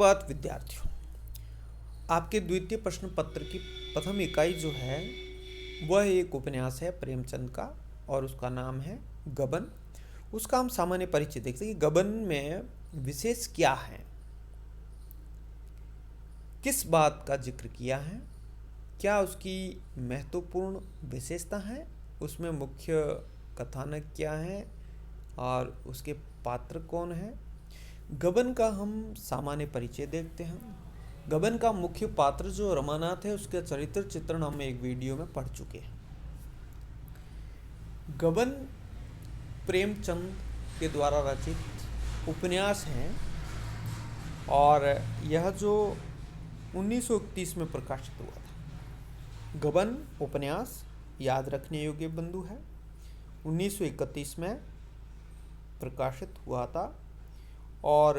सुप्रभात विद्यार्थियों। आपके द्वितीय प्रश्न पत्र की प्रथम इकाई जो है वह एक उपन्यास है प्रेमचंद का और उसका नाम है गबन। उसका हम सामान्य परिचय देखते हैं कि गबन में विशेष क्या है, किस बात का जिक्र किया है, क्या उसकी महत्वपूर्ण विशेषता है, उसमें मुख्य कथानक क्या है और उसके पात्र कौन है। गबन का हम सामान्य परिचय देखते हैं। गबन का मुख्य पात्र जो रमानाथ है उसके चरित्र चित्रण हम एक वीडियो में पढ़ चुके हैं। गबन प्रेमचंद के द्वारा रचित उपन्यास है और यह जो 1931 में प्रकाशित हुआ था। गबन उपन्यास याद रखने योग्य बंधु है, 1931 में प्रकाशित हुआ था। और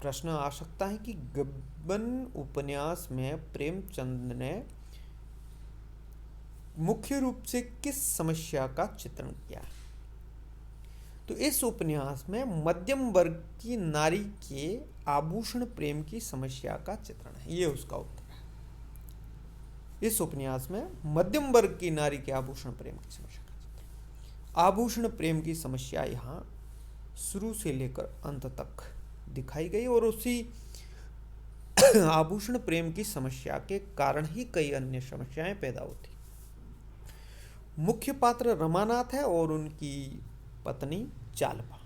प्रश्न आ सकता है कि गबन उपन्यास में प्रेमचंद ने मुख्य रूप से किस समस्या का चित्रण किया है। तो इस उपन्यास में मध्यम वर्ग की नारी के आभूषण प्रेम की समस्या का चित्रण है, ये उसका उत्तर है। इस उपन्यास में मध्यम वर्ग की नारी के आभूषण प्रेम की समस्या का चित्रण, आभूषण प्रेम की समस्या यहाँ शुरू से लेकर अंत तक दिखाई गई और उसी आभूषण प्रेम की समस्या के कारण ही कई अन्य समस्याएं पैदा होती। मुख्य पात्र रमानाथ है और उनकी पत्नी चालपा,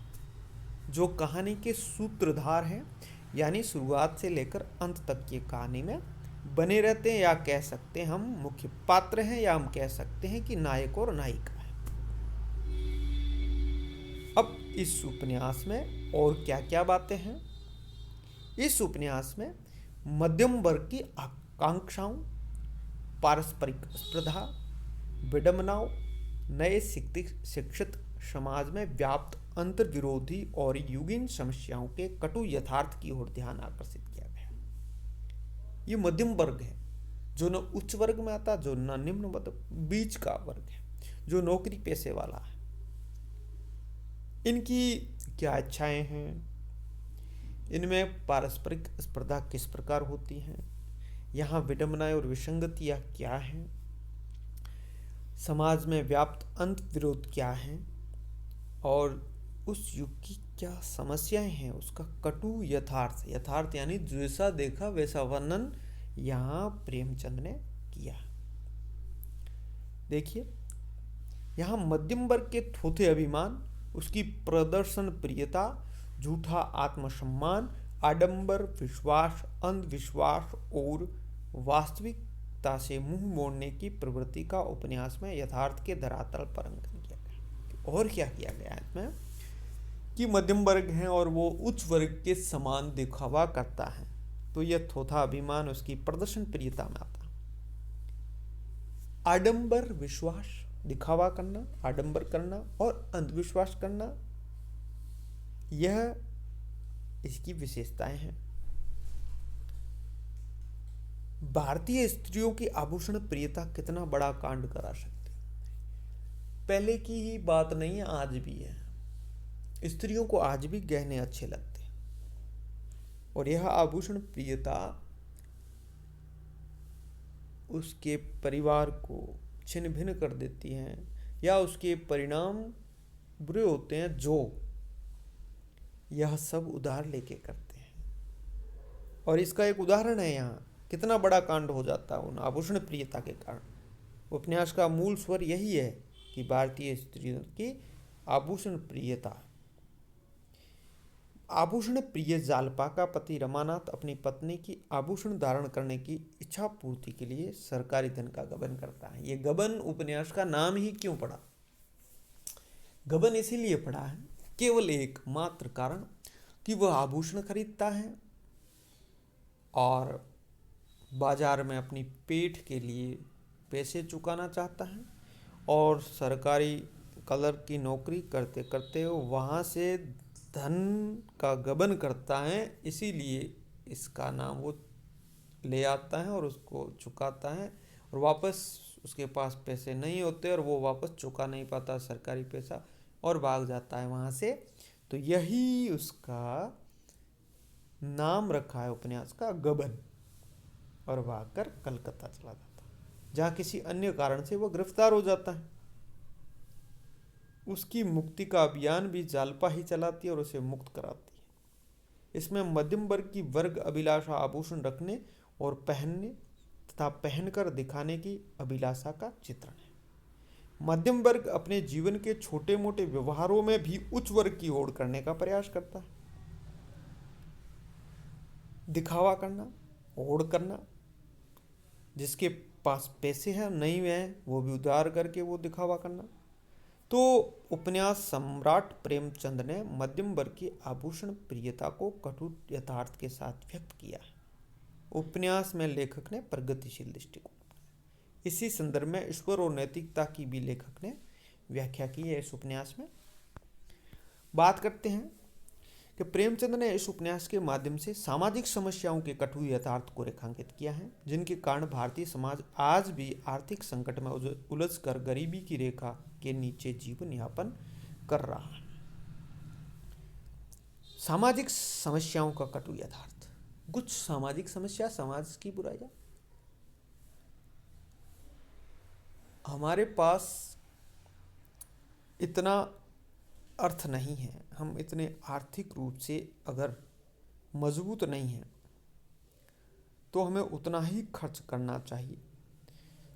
जो कहानी के सूत्रधार हैं, यानी शुरुआत से लेकर अंत तक की कहानी में बने रहते हैं, या कह सकते हैं हम मुख्य पात्र हैं, या हम कह सकते हैं कि नायक और नायिका है। अब इस उपन्यास में और क्या क्या बातें हैं। इस उपन्यास में मध्यम वर्ग की आकांक्षाओं, पारस्परिक स्पर्धा, विडंबनाओं, नए शिक्षित समाज में व्याप्त अंतर्विरोधी और युगीन समस्याओं के कटु यथार्थ की ओर ध्यान आकर्षित किया गया। ये मध्यम वर्ग है, जो न उच्च वर्ग में आता, जो न निम्न वर्ग, बीच का वर्ग है, जो नौकरी पेशे वाला है। इनकी क्या इच्छाएं हैं, इनमें पारस्परिक स्पर्धा किस प्रकार होती है, यहाँ विडंबनाएं और विसंगतियाँ क्या हैं, समाज में व्याप्त अंत विरोध क्या है और उस युग की क्या समस्याएं हैं, उसका कटु यथार्थ यानी जैसा देखा वैसा वर्णन यहाँ प्रेमचंद ने किया। देखिए, यहाँ मध्यम वर्ग के थोथे अभिमान, उसकी प्रदर्शन प्रियता, झूठा आत्मसम्मान, आडंबर, विश्वास, अंधविश्वास और वास्तविकता से मुंह मोड़ने की प्रवृत्ति का उपन्यास में यथार्थ के धरातल पर अंकन किया गया। और क्या किया गया है इसमें कि मध्यम वर्ग है और वो उच्च वर्ग के समान दिखावा करता है, तो यह थोथा अभिमान उसकी प्रदर्शन प्रियता में आता है। आडंबर, विश्वास, दिखावा करना, आडंबर करना और अंधविश्वास करना, यह इसकी विशेषताएं हैं। भारतीय स्त्रियों की आभूषण प्रियता कितना बड़ा कांड करा सकती है। पहले की ही बात नहीं है, आज भी है। स्त्रियों को आज भी गहने अच्छे लगते हैं और यह आभूषण प्रियता उसके परिवार को छिन्न भिन्न कर देती हैं, या उसके परिणाम बुरे होते हैं, जो यह सब उधार लेके करते हैं। और इसका एक उदाहरण है, यहाँ कितना बड़ा कांड हो जाता है उन आभूषण प्रियता के कारण। उपन्यास का मूल स्वर यही है कि भारतीय स्त्रियों की आभूषण प्रियता। आभूषण प्रिय जालपा का पति रमानाथ अपनी पत्नी की आभूषण धारण करने की इच्छा पूर्ति के लिए सरकारी धन का गबन करता है। ये गबन उपन्यास का नाम ही क्यों पड़ा? गबन इसीलिए पड़ा है केवल एक मात्र कारण कि वह आभूषण खरीदता है और बाजार में अपनी पेट के लिए पैसे चुकाना चाहता है, और सरकारी कलर की नौकरी करते करते वहाँ से धन का गबन करता है, इसीलिए इसका नाम वो ले आता है और उसको चुकाता है, और वापस उसके पास पैसे नहीं होते और वो वापस चुका नहीं पाता सरकारी पैसा और भाग जाता है वहाँ से। तो यही उसका नाम रखा है उपन्यास का गबन, और भागकर कलकत्ता चला जाता है, जहाँ किसी अन्य कारण से वह गिरफ्तार हो जाता है। उसकी मुक्ति का अभियान भी जालपा ही चलाती है और उसे मुक्त कराती है। इसमें मध्यम वर्ग की वर्ग अभिलाषा आभूषण रखने और पहनने तथा पहनकर दिखाने की अभिलाषा का चित्रण है। मध्यम वर्ग अपने जीवन के छोटे मोटे व्यवहारों में भी उच्च वर्ग की ओर करने का प्रयास करता है। दिखावा करना, ओढ़ करना, जिसके पास पैसे हैं नहीं है वो भी उधार करके वो दिखावा करना। तो उपन्यास सम्राट प्रेमचंद ने मध्यम वर्ग की आभूषण प्रियता को कटु यथार्थ के साथ व्यक्त किया है। उपन्यास में लेखक ने प्रगतिशील दृष्टिकोण, इसी संदर्भ में ईश्वर और नैतिकता की भी लेखक ने व्याख्या की है इस उपन्यास में। बात करते हैं कि प्रेमचंद ने इस उपन्यास के माध्यम से सामाजिक समस्याओं के कटु यथार्थ को रेखांकित किया है, जिनके कारण भारतीय समाज आज भी आर्थिक संकट में उलझकर गरीबी की रेखा के नीचे जीवन यापन कर रहा है। सामाजिक समस्याओं का कटु यथार्थ। कुछ सामाजिक समस्या, समाज की बुराइयां। हमारे पास इतना अर्थ नहीं है, हम इतने आर्थिक रूप से अगर मजबूत नहीं हैं तो हमें उतना ही खर्च करना चाहिए,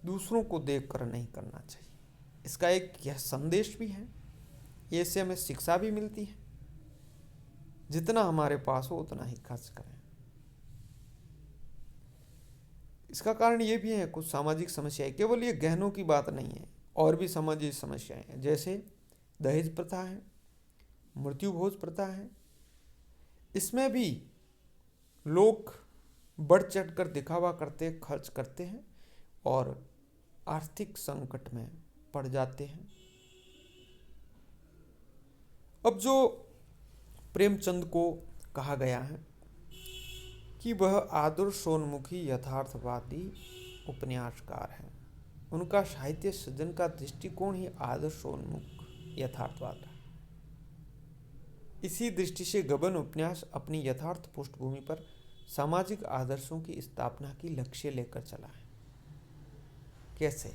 दूसरों को देखकर नहीं करना चाहिए। इसका एक यह संदेश भी है, इससे हमें शिक्षा भी मिलती है, जितना हमारे पास हो उतना ही खर्च करें। इसका कारण ये भी है, कुछ सामाजिक समस्याएं, केवल ये गहनों की बात नहीं है, और भी सामाजिक समस्याएं हैं, जैसे दहेज प्रथा है, मृत्यु भोज प्रथा है। इसमें भी लोग बढ़ चढ़ कर दिखावा करते, खर्च करते हैं और आर्थिक संकट में पड़ जाते हैं। अब जो प्रेमचंद को कहा गया है कि वह आदर्शोन्मुखी यथार्थवादी उपन्यासकार हैं, उनका साहित्य सृजन का दृष्टिकोण ही आदर्शोन्मुख यथार्थवाद है। इसी दृष्टि से गबन उपन्यास अपनी यथार्थ पृष्ठभूमि पर सामाजिक आदर्शों की स्थापना की लक्ष्य लेकर चला है। कैसे?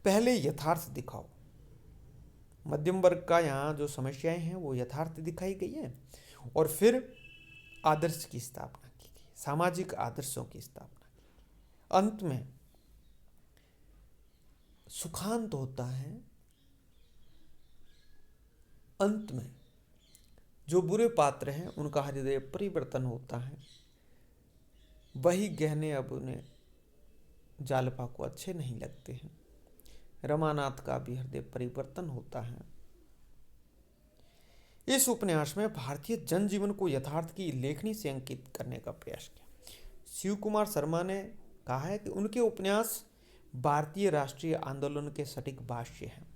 पहले यथार्थ दिखाओ। मध्यम वर्ग का यहाँ जो समस्याएं हैं वो यथार्थ दिखाई गई है, और फिर आदर्श की स्थापना की गई, सामाजिक आदर्शों की स्थापना की गई। अंत में सुखांत होता है, अंत में जो बुरे पात्र हैं उनका हृदय परिवर्तन होता है। वही गहने अब उन्हें जालपा को अच्छे नहीं लगते हैं। रमानाथ का भी हृदय परिवर्तन होता है। इस उपन्यास में भारतीय जनजीवन को यथार्थ की लेखनी से अंकित करने का प्रयास किया। शिव कुमार शर्मा ने कहा है कि उनके उपन्यास भारतीय राष्ट्रीय आंदोलन के सटीक भाष्य हैं।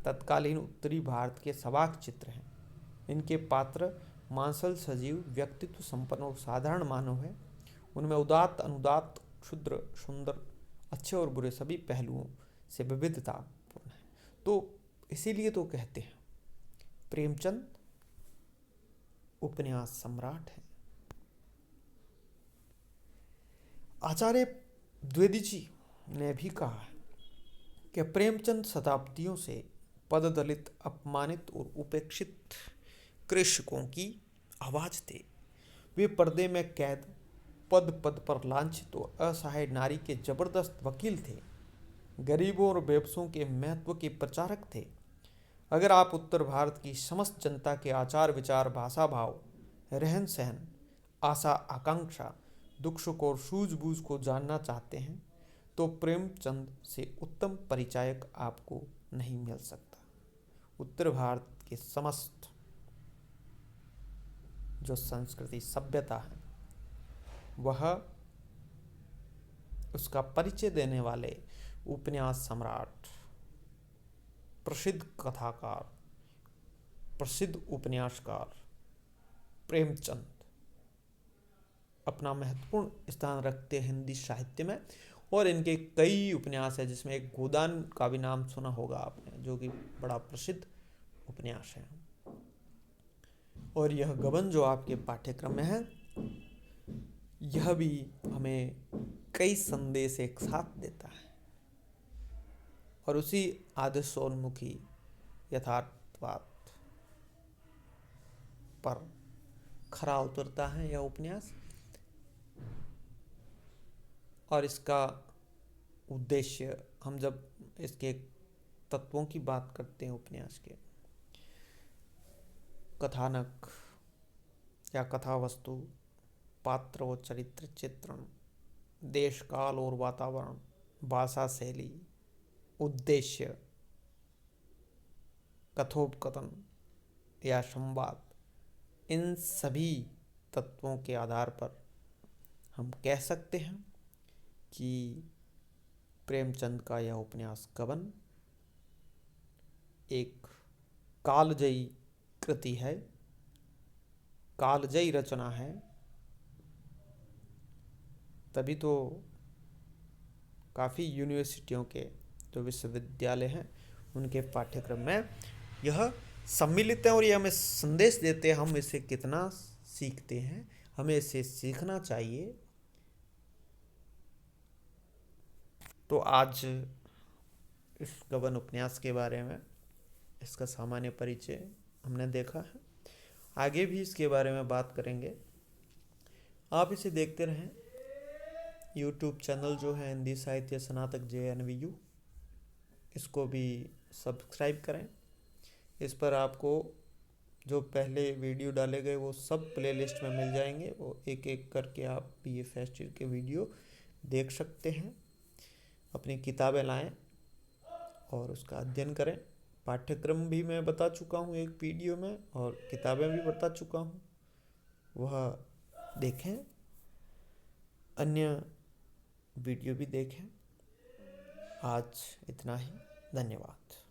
तत्कालीन उत्तरी भारत के सवाक चित्र हैं। इनके पात्र मांसल, सजीव, व्यक्तित्व संपन्न और साधारण मानव है। उनमें उदात्त, अनुदात्त, क्षुद्र, सुंदर, अच्छे और बुरे सभी पहलुओं से विविधतापूर्ण है। तो इसीलिए तो कहते हैं प्रेमचंद उपन्यास सम्राट है। आचार्य द्विवेदी जी ने भी कहा है कि प्रेमचंद शताब्दियों से पददलित, अपमानित और उपेक्षित कृषकों की आवाज थे। वे पर्दे में कैद, पद पद पर लांछित और असहाय नारी के जबरदस्त वकील थे। गरीबों और बेबसों के महत्व के प्रचारक थे। अगर आप उत्तर भारत की समस्त जनता के आचार विचार, भाषा भाव, रहन सहन, आशा आकांक्षा, दुख सुख और सूझबूझ को जानना चाहते हैं तो प्रेमचंद से उत्तम परिचायक आपको नहीं मिल सकता। उत्तर भारत के समस्त जो संस्कृति, सभ्यता है, वह उसका परिचय देने वाले उपन्यास सम्राट, प्रसिद्ध कथाकार, प्रसिद्ध उपन्यासकार प्रेमचंद अपना महत्वपूर्ण स्थान रखते हैं हिंदी साहित्य में। और इनके कई उपन्यास है, जिसमें एक गोदान का भी नाम सुना होगा आपने, जो कि बड़ा प्रसिद्ध उपन्यास है। और यह गबन जो आपके पाठ्यक्रम में है, यह भी हमें कई संदेश एक साथ देता है और उसी आदर्शोन्मुखी यथार्थवाद पर खरा उतरता है यह उपन्यास। और इसका उद्देश्य, हम जब इसके तत्वों की बात करते हैं उपन्यास के, कथानक या कथा वस्तु, पात्र और चरित्र चित्रण, देश काल और वातावरण, भाषा शैली, उद्देश्य, कथोपकथन या संवाद, इन सभी तत्वों के आधार पर हम कह सकते हैं कि प्रेमचंद का यह उपन्यास गबन एक कालजयी कृति है, कालजयी रचना है। तभी तो काफ़ी यूनिवर्सिटियों के जो विश्वविद्यालय हैं उनके पाठ्यक्रम में यह सम्मिलित है और ये हमें संदेश देते हैं हम इसे कितना सीखते हैं, हमें इसे सीखना चाहिए। तो आज इस गबन उपन्यास के बारे में इसका सामान्य परिचय हमने देखा है, आगे भी इसके बारे में बात करेंगे। आप इसे देखते रहें। यूट्यूब चैनल जो है हिंदी साहित्य स्नातक JNVU, इसको भी सब्सक्राइब करें। इस पर आपको जो पहले वीडियो डाले गए वो सब प्लेलिस्ट में मिल जाएंगे, वो एक एक करके आप BA फर्स्ट ईयर के वीडियो देख सकते हैं। अपनी किताबें लाएं और उसका अध्ययन करें। पाठ्यक्रम भी मैं बता चुका हूँ एक वीडियो में और किताबें भी बता चुका हूँ, वह देखें, अन्य वीडियो भी देखें। आज इतना ही, धन्यवाद।